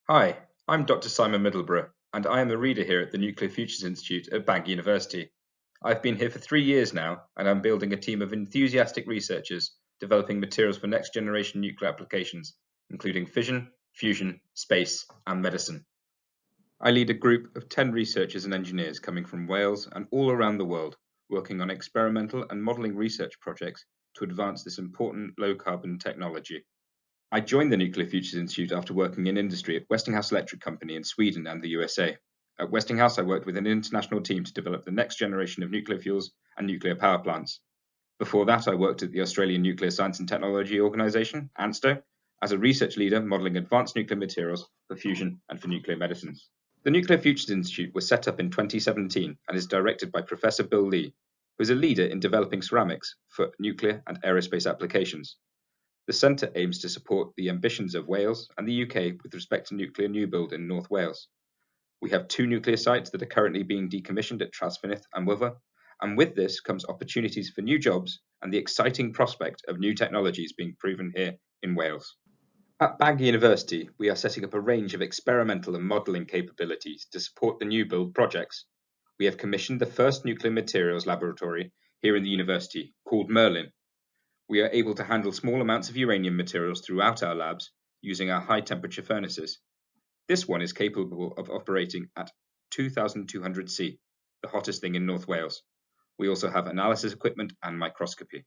Hi, I'm Dr. Simon Middleborough, and I am a reader here at the Nuclear Futures Institute at Bangor University. I've been here for 3 years now, and I'm building a team of enthusiastic researchers developing materials for next generation nuclear applications, including fission, fusion, space, and medicine. I lead a group of 10 researchers and engineers coming from Wales and all around the world, working on experimental and modelling research projects to advance this important low carbon technology. I joined the Nuclear Futures Institute after working in industry at Westinghouse Electric Company in Sweden and the USA. At Westinghouse, I worked with an international team to develop the next generation of nuclear fuels and nuclear power plants. Before that, I worked at the Australian Nuclear Science and Technology Organisation, ANSTO, as a research leader modelling advanced nuclear materials for fusion and for nuclear medicines. The Nuclear Futures Institute was set up in 2017 and is directed by Professor Bill Lee, who is a leader in developing ceramics for nuclear and aerospace applications. The centre aims to support the ambitions of Wales and the UK with respect to nuclear new build in North Wales. We have 2 nuclear sites that are currently being decommissioned at Trawsfynydd and Wyther, and with this comes opportunities for new jobs and the exciting prospect of new technologies being proven here in Wales. At Bangor University, we are setting up a range of experimental and modelling capabilities to support the new build projects. We have commissioned the first nuclear materials laboratory here in the university, called Merlin. We are able to handle small amounts of uranium materials throughout our labs using our high temperature furnaces. This one is capable of operating at 2200 C, the hottest thing in North Wales. We also have analysis equipment and microscopy.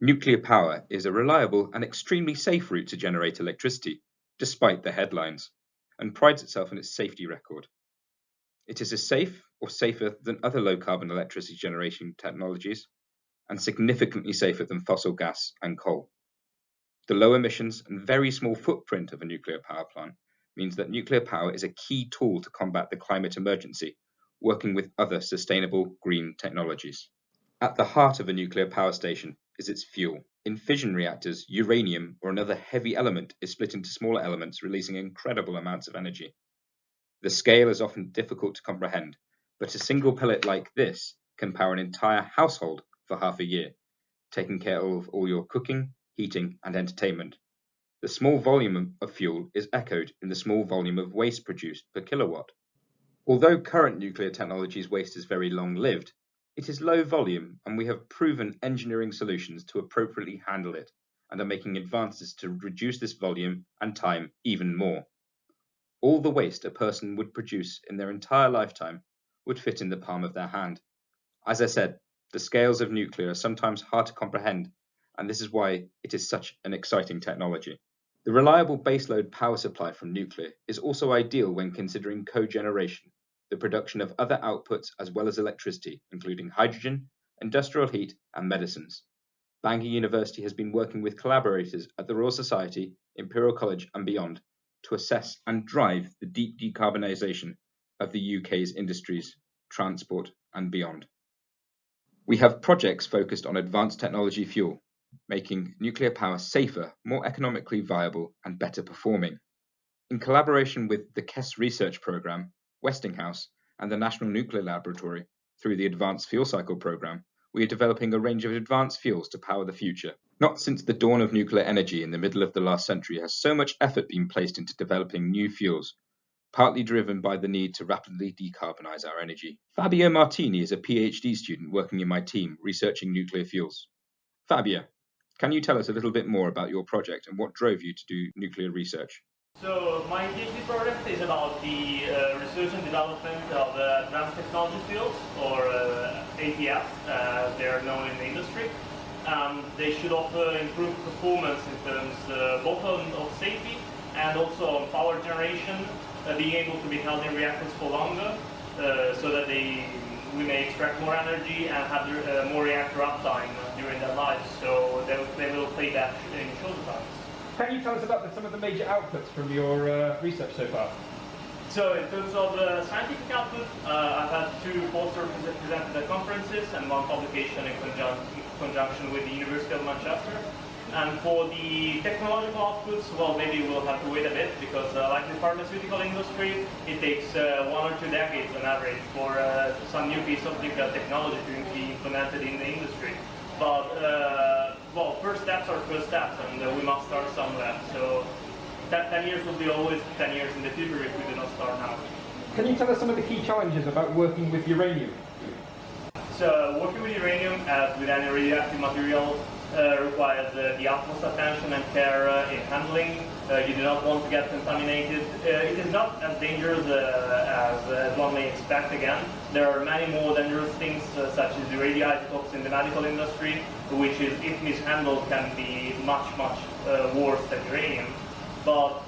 Nuclear power is a reliable and extremely safe route to generate electricity, despite the headlines, and prides itself on its safety record. It is as safe or safer than other low carbon electricity generation technologies, and significantly safer than fossil gas and coal. The low emissions and very small footprint of a nuclear power plant means that nuclear power is a key tool to combat the climate emergency, working with other sustainable green technologies. At the heart of a nuclear power station is its fuel. In fission reactors, uranium or another heavy element is split into smaller elements, releasing incredible amounts of energy. The scale is often difficult to comprehend, but a single pellet like this can power an entire household for half a year, taking care of all your cooking, heating, and entertainment. The small volume of fuel is echoed in the small volume of waste produced per kilowatt. Although current nuclear technology's waste is very long-lived, it is low volume, and we have proven engineering solutions to appropriately handle it, and are making advances to reduce this volume and time even more. All the waste a person would produce in their entire lifetime would fit in the palm of their hand. As I said, the scales of nuclear are sometimes hard to comprehend, and this is why it is such an exciting technology. The reliable baseload power supply from nuclear is also ideal when considering cogeneration, the production of other outputs as well as electricity, including hydrogen, industrial heat, and medicines. Bangor University has been working with collaborators at the Royal Society, Imperial College, and beyond to assess and drive the deep decarbonisation of the UK's industries, transport, and beyond. We have projects focused on advanced technology fuel, making nuclear power safer, more economically viable, and better performing. In collaboration with the KESS Research Programme, Westinghouse, and the National Nuclear Laboratory through the Advanced Fuel Cycle Programme, we are developing a range of advanced fuels to power the future. Not since the dawn of nuclear energy in the middle of the last century has so much effort been placed into developing new fuels, partly driven by the need to rapidly decarbonise our energy. Fabio Martini is a PhD student working in my team researching nuclear fuels. Fabio, can you tell us a little bit more about your project and what drove you to do nuclear research? So my PhD project is about the research and development of advanced technology fuels, or ATFs, as they are known in the industry. They should offer improved performance in terms both of safety and also on power generation, being able to be held in reactors for longer, so that we may extract more energy and have more reactor uptime during their lives, so they will play back in shorter times. Can you tell us about some of the major outputs from your research so far? So in terms of scientific output, I've had 2 posters presented at conferences and 1 publication in conjunction with the University of Manchester. And for the technological outputs, well, maybe we'll have to wait a bit because like the pharmaceutical industry, it takes 1 or 2 decades on average for some new piece of nuclear technology to be implemented in the industry. But, well, first steps are first steps, and we must start somewhere. So that 10 years will be always 10 years in the future if we do not start now. Can you tell us some of the key challenges about working with uranium? So working with uranium, as with any radioactive material, requires the utmost attention and care in handling. You do not want to get contaminated. It is not as dangerous as one may expect again. There are many more dangerous things, such as the radioisotopes in the medical industry, which is, if mishandled, can be much worse than uranium. But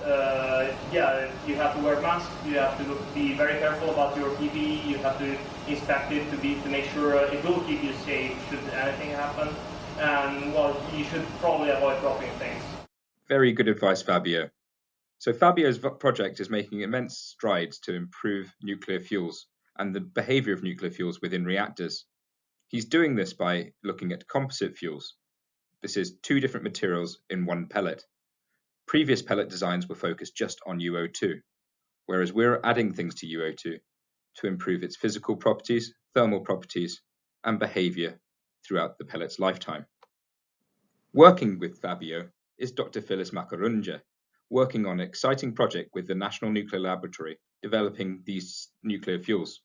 yeah, you have to wear masks, you have to be very careful about your PPE, you have to inspect it to make sure it will keep you safe should anything happen. And well, you should probably avoid dropping things. Very good advice, Fabio. So Fabio's project is making immense strides to improve nuclear fuels and the behavior of nuclear fuels within reactors. He's doing this by looking at composite fuels. This is two different materials in one pellet. Previous pellet designs were focused just on UO2, whereas we're adding things to UO2 to improve its physical properties, thermal properties, and behavior throughout the pellet's lifetime. Working with Fabio is Dr. Phyllis Makarunja, working on an exciting project with the National Nuclear Laboratory developing these nuclear fuels.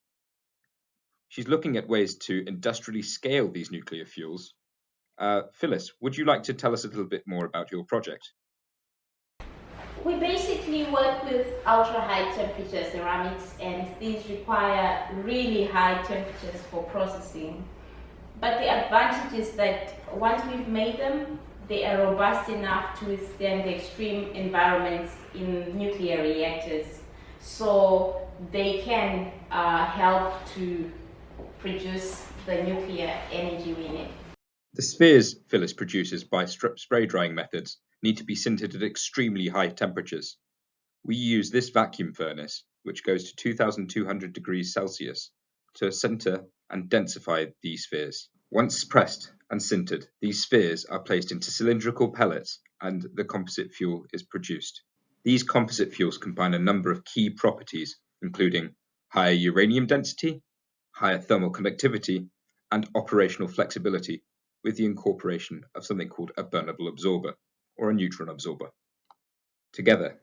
She's looking at ways to industrially scale these nuclear fuels. Phyllis, would you like to tell us a little bit more about your project? We basically work with ultra-high temperature ceramics, and these require really high temperatures for processing. But the advantage is that once we've made them, they are robust enough to withstand the extreme environments in nuclear reactors. So they can help to produce the nuclear energy we need. The spheres Phyllis produces by spray drying methods need to be sintered at extremely high temperatures. We use this vacuum furnace, which goes to 2,200 degrees Celsius, to sinter and densify these spheres. Once pressed and sintered, these spheres are placed into cylindrical pellets and the composite fuel is produced. These composite fuels combine a number of key properties, including higher uranium density, higher thermal conductivity, and operational flexibility, with the incorporation of something called a burnable absorber, or a neutron absorber. Together,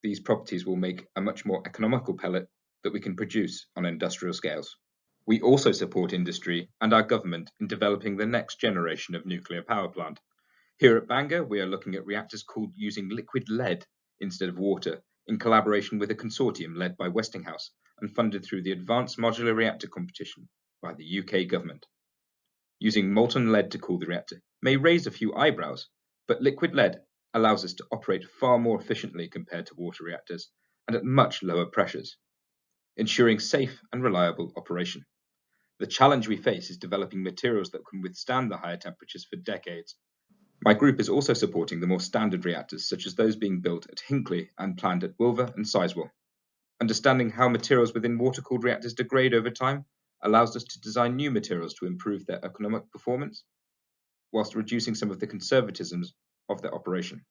these properties will make a much more economical pellet that we can produce on industrial scales. We also support industry and our government in developing the next generation of nuclear power plant. Here at Bangor, we are looking at reactors cooled using liquid lead instead of water, in collaboration with a consortium led by Westinghouse and funded through the Advanced Modular Reactor Competition by the UK government. Using molten lead to cool the reactor may raise a few eyebrows, but liquid lead allows us to operate far more efficiently compared to water reactors and at much lower pressures, ensuring safe and reliable operation. The challenge we face is developing materials that can withstand the higher temperatures for decades. My group is also supporting the more standard reactors, such as those being built at Hinkley and planned at Wilver and Sizewell. Understanding how materials within water-cooled reactors degrade over time allows us to design new materials to improve their economic performance, whilst reducing some of the conservatisms of their operation.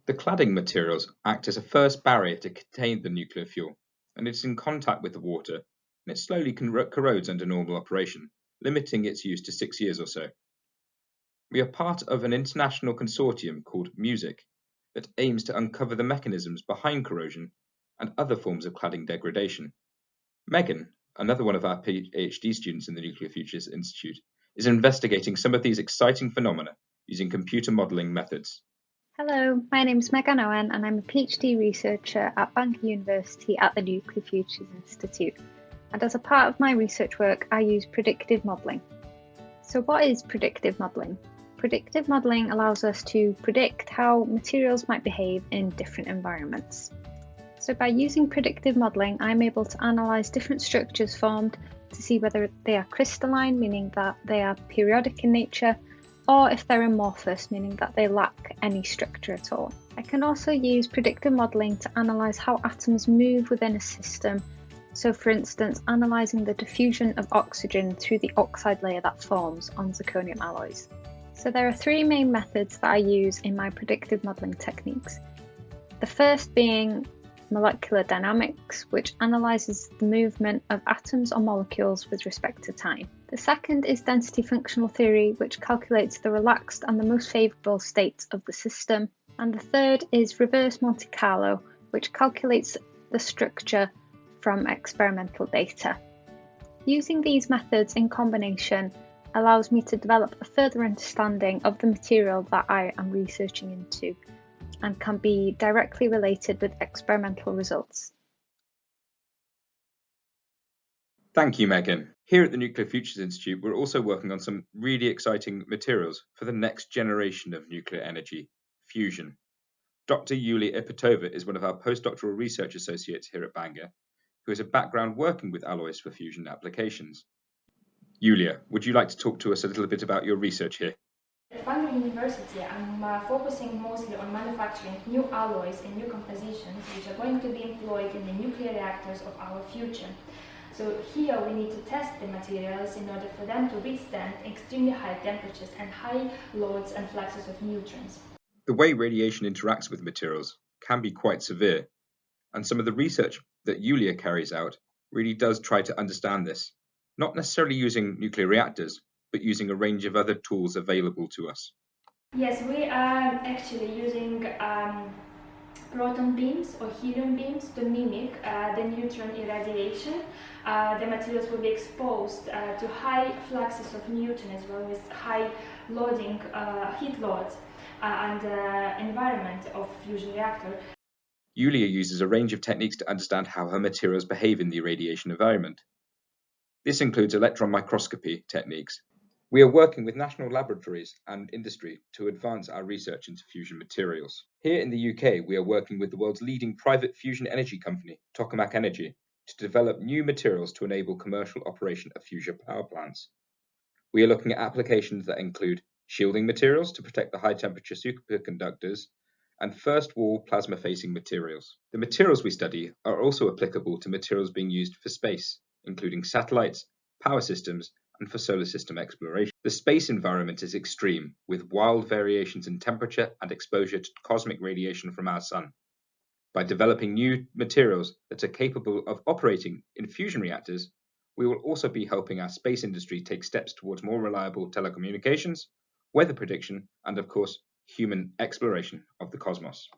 The cladding materials act as a first barrier to contain the nuclear fuel, and it is in contact with the water, and it slowly corrodes under normal operation, limiting its use to 6 years or so. We are part of an international consortium called MUSIC that aims to uncover the mechanisms behind corrosion and other forms of cladding degradation. Megan, another one of our PhD students in the Nuclear Futures Institute, is investigating some of these exciting phenomena using computer modelling methods. Hello, my name is Megan Owen and I'm a PhD researcher at Bangor University at the Nuclear Futures Institute. And as a part of my research work, I use predictive modelling. So what is predictive modelling? Predictive modelling allows us to predict how materials might behave in different environments. So by using predictive modelling, I'm able to analyse different structures formed to see whether they are crystalline, meaning that they are periodic in nature, or if they're amorphous, meaning that they lack any structure at all. I can also use predictive modelling to analyse how atoms move within a system. So for instance, analysing the diffusion of oxygen through the oxide layer that forms on zirconium alloys. So there are three main methods that I use in my predictive modelling techniques. The first being molecular dynamics, which analyses the movement of atoms or molecules with respect to time. The second is density functional theory, which calculates the relaxed and the most favourable states of the system. And the third is reverse Monte Carlo, which calculates the structure from experimental data. Using these methods in combination allows me to develop a further understanding of the material that I am researching into and can be directly related with experimental results. Thank you, Megan. Here at the Nuclear Futures Institute, we're also working on some really exciting materials for the next generation of nuclear energy, fusion. Dr. Yulia Ipatova is one of our postdoctoral research associates here at Bangor, who has a background working with alloys for fusion applications. Yulia, would you like to talk to us a little bit about your research here? At Bangor University, I'm focusing mostly on manufacturing new alloys and new compositions which are going to be employed in the nuclear reactors of our future. So here we need to test the materials in order for them to withstand extremely high temperatures and high loads and fluxes of neutrons. The way radiation interacts with materials can be quite severe, and some of the research that Yulia carries out really does try to understand this, not necessarily using nuclear reactors, but using a range of other tools available to us. Yes, we are actually using proton beams or helium beams to mimic the neutron irradiation. The materials will be exposed to high fluxes of neutron as well as high loading, heat loads and environment of fusion reactor. Yulia uses a range of techniques to understand how her materials behave in the irradiation environment. This includes electron microscopy techniques. We are working with national laboratories and industry to advance our research into fusion materials. Here in the UK, we are working with the world's leading private fusion energy company, Tokamak Energy, to develop new materials to enable commercial operation of fusion power plants. We are looking at applications that include shielding materials to protect the high-temperature superconductors and first-wall plasma-facing materials. The materials we study are also applicable to materials being used for space, including satellites, power systems, and for solar system exploration. The space environment is extreme, with wild variations in temperature and exposure to cosmic radiation from our sun. By developing new materials that are capable of operating in fusion reactors, we will also be helping our space industry take steps towards more reliable telecommunications, weather prediction, and of course, human exploration of the cosmos.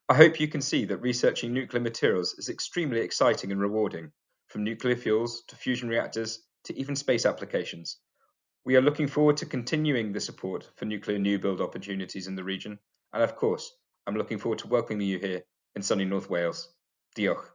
I hope you can see that researching nuclear materials is extremely exciting and rewarding, from nuclear fuels to fusion reactors to even space applications. We are looking forward to continuing the support for nuclear new build opportunities in the region, and of course, I'm looking forward to welcoming you here in sunny North Wales. Diolch.